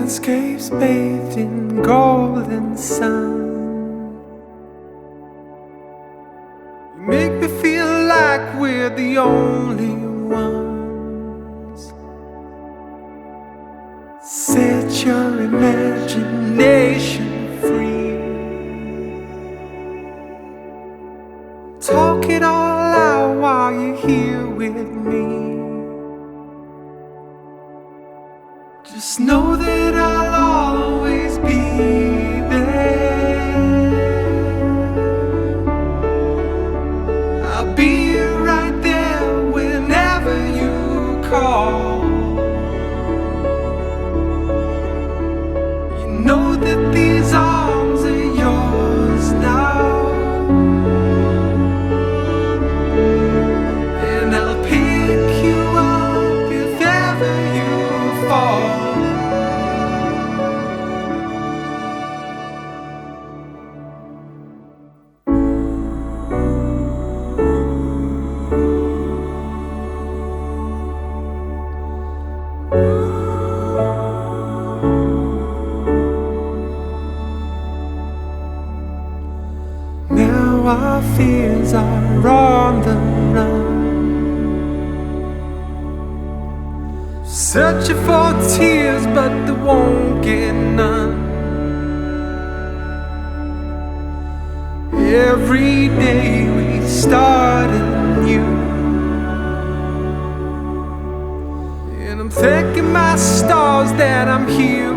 landscapes bathed in golden sun. You make me feel like we're the only ones. Set your imagination free. Talk it all out while you're here with me. Just know that I'll always be there. I'll be right there whenever you call. You know that these arms are yours now, and I'll pick you up if ever you fall. Now our fears are on the run, searching for tears but they won't get none. Every day we start anew, and I'm thanking my stars that I'm here